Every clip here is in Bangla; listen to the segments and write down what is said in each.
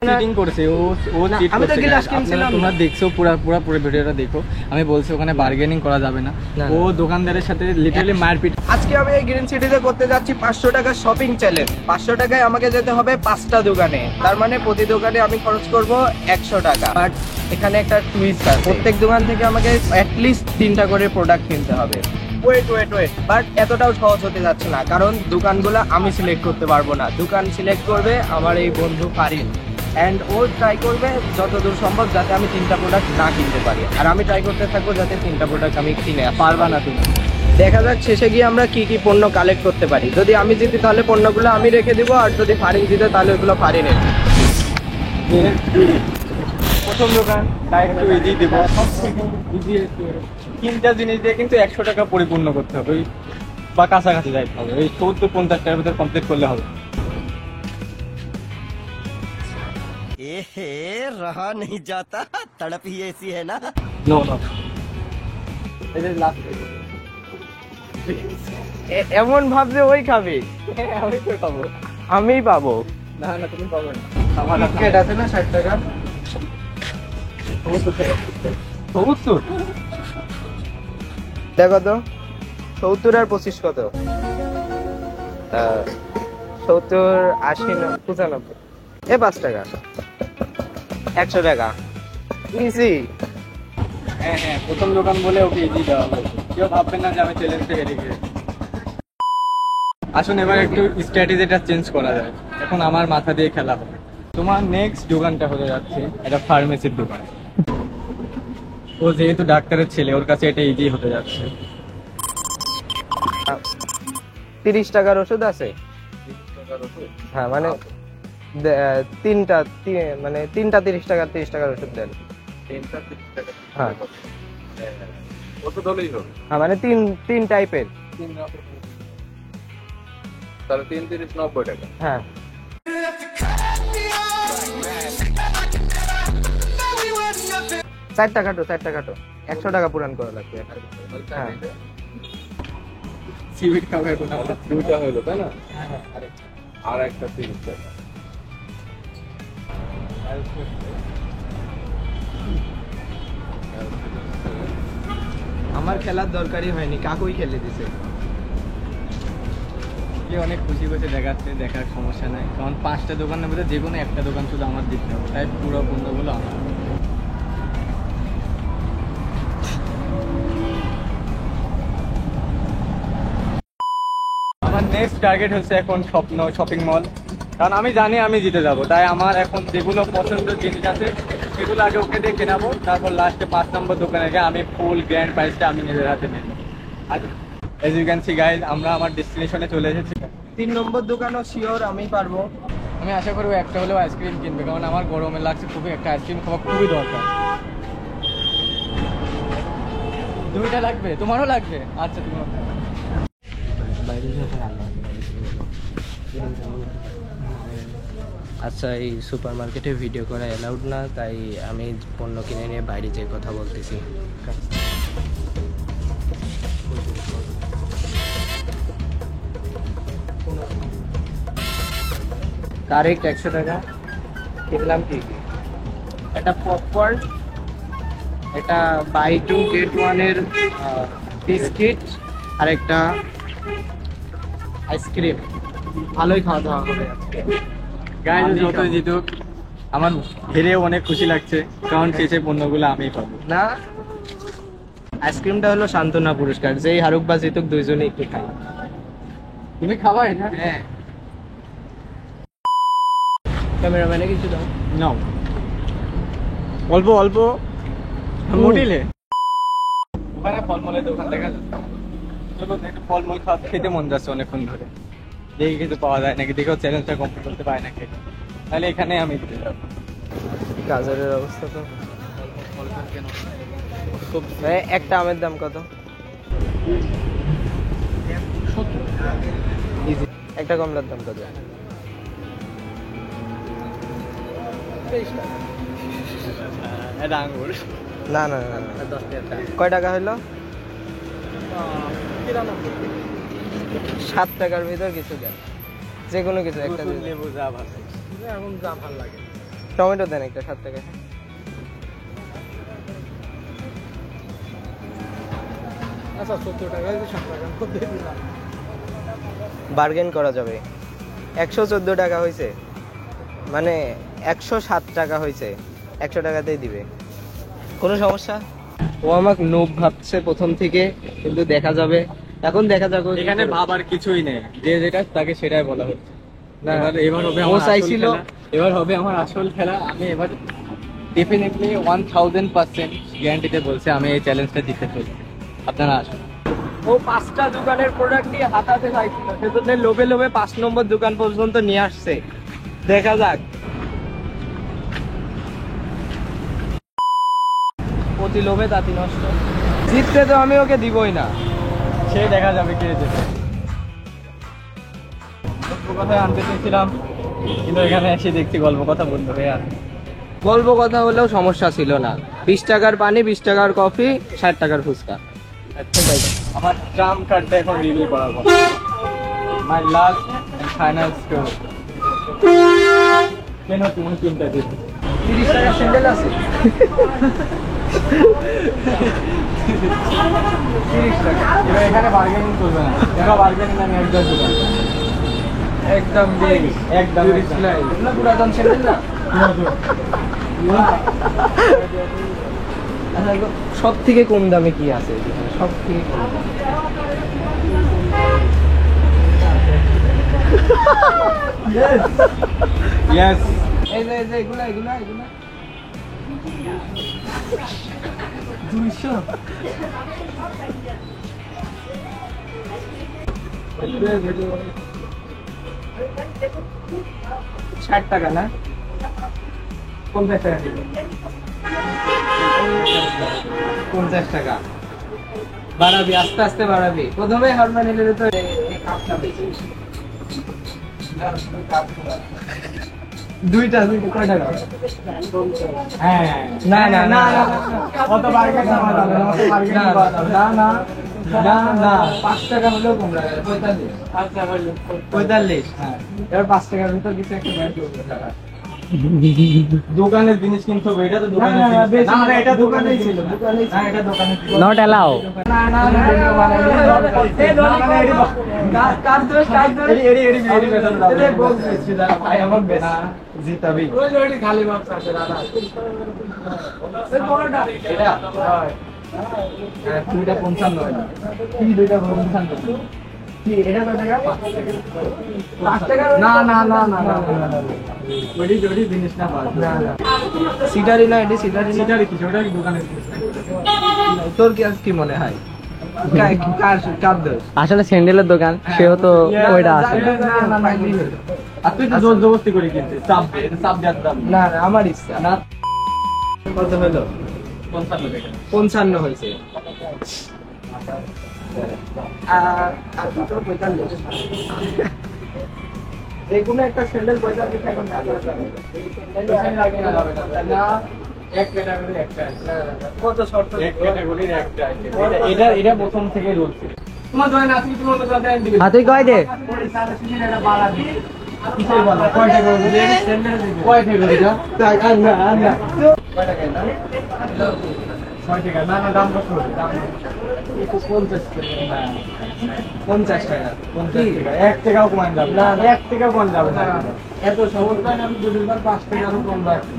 চিটিং করছে ও চিট করছে তোমরা দেখছো পুরো ভিডিওটা দেখো আমি বলছি ওখানে বার্গেনিং করা যাবে না ও দোকানদারের সাথে লিটারালি মারপিট আজকে আমি এই গ্রিন সিটিতে করতে যাচ্ছি 500 টাকা শপিং চ্যালেঞ্জ 500 টাকায় আমাকে যেতে হবে 5টা দোকানে তার মানে প্রতি দোকানে আমি খরচ করব 100 টাকা বাট এখানে একটা টুইস্ট আছে প্রত্যেক দোকান থেকে আমাকে অ্যাট লিস্ট 3টা করে প্রোডাক্ট কিনতে হবে ওয়েট বাট এতটাও সহজ হতে যাচ্ছে না কারণ দোকানগুলো আমি সিলেক্ট করতে পারবো না দোকান সিলেক্ট করবে আমার এই বন্ধু ফারিন এন্ড ও ট্রাই করবে যতদূর সম্ভব যাতে আমি 3টা প্রোডাক্ট না কিনতে পারি আর আমি ট্রাই করতে থাকবো যাতে 3টা প্রোডাক্ট আমি কিনে পারবা না তুমি দেখা যাক শেষে গিয়ে আমরা কি কি পণ্য কালেক্ট করতে পারি যদি আমি জিতি তাহলে পণ্যগুলো আমি রেখে দিব আর যদি ফারিন জিতে তাহলে ওগুলো ফারিনের প্রথম দোকান একটু ইজি দেবো ইজি 3টা জিনিস দিয়ে কিন্তু 100 টাকা পরিপূর্ণ করতে হবে বা কাছাকাছি যাইতে হবে ওই 70-50 টাকার ভিতরে কমপ্লিট করলে হবে रहा नहीं जाता तड़प ही ऐसी है ना नो লাস্ট এমন ভাবছে ওই খাবে আমি তো পাবো আমিই পাবো না তুমি পাবো না আমার কেট আছে না 60 টাকা 70 দেখো তো 70 আর 25 কত 70 80 95 এ 5 টাকা 100 টাকা ইজি হ্যাঁ প্রথম দোকান বলে ওকে ইজি দেওয়া হবে কেউ ভাববেন না যে আমি চ্যালেঞ্জে হেরে গেছি আসুন এবার একটু স্ট্র্যাটেজিটা চেঞ্জ করা যায় এখন আমার মাথা দিয়ে খেলা হবে তোমার নেক্সট দোকানটা হতে যাচ্ছে এটা ফার্মেসির দোকান ও যেহেতু ডাক্তারের ছেলে ওর কাছে এটা ইজি হতে যাচ্ছে 30 টাকার ওষুধ আছে হ্যাঁ মানে তিনটা মানে 3টা 30 টাকা 30 টাকার ওষুধ দেন 3টা 30 টাকা হ্যাঁ ওষুধ হলেই হবে হ্যাঁ মানে তিন টাইপের তাহলে 3-30-90 টাকা হ্যাঁ চারটা কাটো 100 টাকা পুরান করা লাগবে হ্যাঁ সিভিট খাবার কোনো দুটো হলো তাই না আর একটা 30 টাকা আমার খেলার দরকারই হয়নি কাকুই খেলে দিছে অনেক খুশি খুশি দেখাচ্ছে দেখার সমস্যা নাই কারণ 5টা দোকানের মধ্যে যে কোনো একটা দোকান শুধু আমার দিতে হবে তাই পুরো পণ্যগুলো আমার আমার নেক্সট টার্গেট হচ্ছে এখন শপিং মল কারণ আমি জানি আমি জিতে যাব তাই আমার এখন যেগুলো পছন্দের জিনিস আছে সেগুলো আগে ওকে দিয়ে কেনাবো তারপর লাস্টে 5 নম্বর দোকানে গিয়ে আমি ফুল গ্র্যান্ড প্রাইসটা আমি নিজের হাতে নেব আর as you can see guys আমরা আমার ডেস্টিনেশনে চলে এসেছি 3 নম্বর দোকানও শিওর আমি পারবো আমি আশা করবো একটা হলেও আইসক্রিম কিনবে কারণ আমার গরমে লাগছে খুবই একটা আইসক্রিম খাওয়া খুবই দরকার 2টা লাগবে তোমারও লাগবে আচ্ছা তোমার আচ্ছা এই সুপার মার্কেটে ভিডিও করা অ্যালাউড না তাই আমি পণ্য কিনে নিয়ে বাইরে যেয়ে কথা বলতেছি কারেক্ট 100 টাকা কিনলাম কি এটা পপকর্ন এটা বাই 2 গেট 1 এর বিস্কিট আর একটা আইসক্রিম ভালোই খাওয়া দাওয়া হবে গাইজ যত জিতুক আমার হেরেও অনেক খুশি লাগছে কারণ শেষে পণ্যগুলো আমিই পাবো না আইসক্রিমটা হলো সান্ত্বনা পুরস্কার যেই হারুক বা জিতুক দুইজনেই একটু খাই তুমি খাবা এটা হ্যাঁ ক্যামেরাম্যানে কিছু দাও নাও অল্প অল্প মোটিলে ওখানে ফলমূলের দোকান দেখা যাচ্ছে চলো একটু ফলমূল খেতে মন যাচ্ছে অনেকক্ষণ ধরে দেখি কিছু পাওয়া যায় নাকি দেখেও চ্যালেঞ্জটা কমপ্লিট করতে পারে নাকি তাহলে এখানে আমি দিতে যাবো গাজরের অবস্থা তো খুব একটা আমের দাম কত ইজি একটা কমলার দাম কত এটা আঙুর না না না কয় টাকা হইলো 7 টাকার ভিতর কিছু দেন যে কোনো কিছু একটা লেবু যা ভালো এখন যা ভালো লাগে টমেটো দেন একটা 7 টাকা। আচ্ছা 70 টাকা 7 টাকা মধ্যে দিলাম। বার্গেন করা যাবে। 114 টাকা হয়েছে, মানে 107 টাকা হয়েছে, 100 টাকাতেই দিবে, কোনো সমস্যা? ও আমাকে নোব ভাবছে প্রথম থেকে, কিন্তু দেখা যাবে, এখন দেখা যাবে। এখানে ভাবার কিছুই নেই, যে যেটা তাকে সেটাই বলা হচ্ছে। না, এবার হবে ও আমার চাইছিল, এবার হবে আমার আসল খেলা। আমি এবার ডেফিনেটলি 1000% গ্যারান্টিতে বলছি আমি এই চ্যালেঞ্জটা জিতে ফেলছি। আপনারা আসুন। ও 5টা দোকানের প্রোডাক্ট নিয়ে হাতাতে চাইছিল, সেজন্য লোভে লোভে 5 নম্বর দোকান পর্যন্ত নিয়ে আসছে। দেখা যাক। প্রতি লোভে তাঁতি নষ্ট। জিততে তো আমি ওকে দিবই না। সে দেখা যাবে কে যেতে। কথায় আনতে চেয়েছিলাম, কিন্তু এখানে এসে দেখছি গল্প কথা বন্ধ হয়ে আছে। গল্প কথা হলেও সমস্যা ছিল না। 20 টাকার পানি, 20 টাকার কফি, 60 টাকার ফুচকা। আমার ট্রাম কার্ডটা এখন রিভিল করার কথা। My last and final store. কেন তুমি চিন্তা দিচ্ছ? 30 টাকার স্যান্ডেল আছে। 30 টাকা। এবার এখানে বার্গেনিং করবে না। এবার বার্গেনিং আমি একদম দেবো। একদম বেশ, একদম এগুলো পুরাতন স্যান্ডেল না? সব থেকে কম দামে কি আছে? সব থেকে কম দামে ইয়েস। এই যে এগুলা এগুলা এগুলা 200। 60 টাকা না? 50 টাকা দিল। 50 টাকা বাড়াবি, আস্তে আস্তে বাড়াবি। প্রথমে হারমানি নিলে তো এই কাপটা বেশি। দুইটা কয় টাকা? হ্যাঁ। না না না অত বার্গেনিং করা যাবে না, অত বার্গেনিং করা যাবে না। না না না 5 টাকা হলেও কম লাগে। 45। আচ্ছা হলো। 45। হ্যাঁ। এবার 5 টাকার ভিতর কিছু একটা ব্যাংক করবে টাকা। দোকানের জিনিস কিনতে হবে, এটা তো দোকানের না, না, জিনিস। বেশি না, না, না, এটা দোকানেই দোকানের ছিল, ছিল, দোকানেই ছিল। না, এটা দোকানের ছিল। Not allow. না না না ভাই আমার বেশ জিতাবি। খালি মাপ আছে দাদা। এটা দুইটা 55। কি দুইটা 55? কি এটা কত টাকা? 5 টাকা? না না না না না ওইটি ওইটি জিনিস না পাওয়া যায়। না সিটারি না, এটি সিটারি না। সেটারই কিছু, ওটা কি দোকানের জিনিস না। তোর কি মনে হয়? কার দোষ? আসলে স্যান্ডেলের দোকান, সেও তো ওইটা আছে। আর তুই তো জোর জবরদস্তি করে কিনতে চাপ দে, এটা চাপ দেওয়ার দাম না না আমার ইচ্ছা। না। কত হলো? 55 টাকা। 55 হয়েছে। আর দুটো 45। যেকোনো একটা স্যান্ডেল 45 টাকা যাবে। এই স্যান্ডেল লাগে না, যাবে না। এক ক্যাটাগরির একটা আছে। কত শর্ত? এক ক্যাটাগরির একটা আছে। এটা এটা প্রথম থেকে রুল ছিল। তোমার জয় না তুমি তোমার দোকানে দিবে। হাতে কয় দে? এটা বাড়া দিই। কিসের বলো? কয় টাকা করে দিবে? স্যান্ডেল দিবে। কয় টাকা করে দাও? আর না। কয় টাকা না? 6 টাকা। না না, দাম কত হবে? দাম 50 টাকা। 50 টাকা। 50 টাকা। 1 টাকাও কমান যাবে না। 1 টাকাও কমান যাবে না। এত সহজ নয়, আমি দুদিনবার 5 টাকা আরো কম রাখি।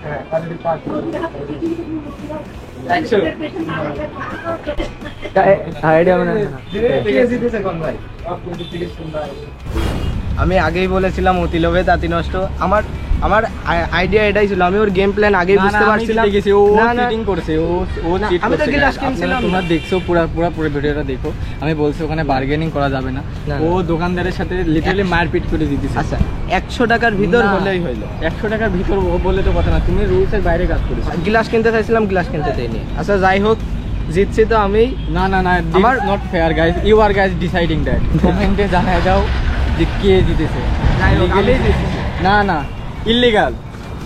হ্যাঁ, কোয়ালিটি 5 100 আইডিয়া মানে আমি আগেই বলেছিলাম অতি লোভে তাঁতি নষ্ট। আমার আইডিয়া এটাই ছিল, আমি ওর গেম প্ল্যান আগেই বুঝতে পারছিলাম। ও চিটিং করছে, ও চিট আমি তো করছে। গ্লাস কিনছিলাম। তোমরা দেখছো পুরো ভিডিওটা দেখো। আমি বলছি ওখানে বার্গেনিং করা যাবে না। না, ও দোকানদারের সাথে লিটারালি মারপিট করে দিতেছে। আচ্ছা 100 টাকার ভিতর না। হলেই হইলো। 100 টাকার ভিতর ও বলে তো কথা না, তুমি রুলসের বাইরে কাজ করেছো। গ্লাস কিনতে চাইছিলাম, গ্লাস কিনতে দেয়নি। আচ্ছা যাই হোক, জিতছি তো আমি। না না না, আমার- not fair guys, you are guys deciding that. কমেন্টে জানায় দাও যে কে জিতেছে। যাই হোক, Legally- আমিই জিতেছি। না না, ইল্লিগাল।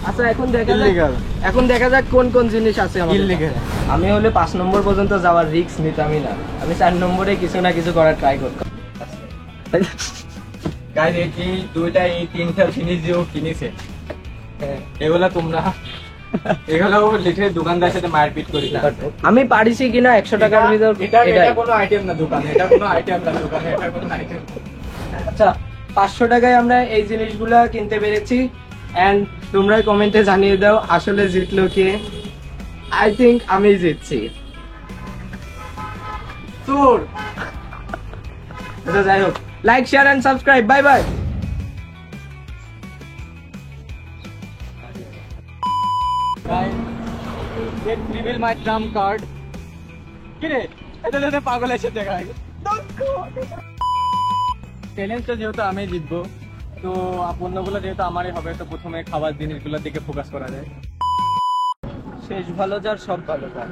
আচ্ছা এখন দেখা যাক, Illegal. এখন দেখা যাক কোন কোন জিনিস আছে আমাদের Illegal. কাছে। আমি হলে 5 নম্বর পর্যন্ত যাওয়ার রিস্ক নিতামই না। আমি 4 নম্বরে কিছু না কিছু করার ট্রাই করতাম। গাইজ এই দুইটা এই তিনটা জিনিস যে ও কিনেছে এগুলা তোমরা এগুলো লিখে দোকানদার সাথে মারপিট করি না। আমি পারিছি কিনা 100 টাকার ভিতর এটা এটাই। কোনো আইটেম না দোকানে, এটা কোনো আইটেম না দোকানে, এটা কোনো আইটেম। আচ্ছা 500 টাকায় আমরা এই জিনিসগুলা কিনতে পেরেছি এন্ড তোমরা কমেন্টে জানিয়ে দাও আসলে জিতলো কে। আই থিংক আমি জিতছি। তোর আচ্ছা যাই হোক, like share and subscribe, bye bye. Guys, reveal my trump card. কিরে এটা তো পাগল এসে দেখায়। চ্যালেঞ্জটা যেহেতু আমি জিতবো তো পণ্যগুলো যেহেতু আমারই হবে তো প্রথমে খাবার জিনিসগুলোর দিকে ফোকাস করা যায়। শেষ ভালো যার সব ভালো যার।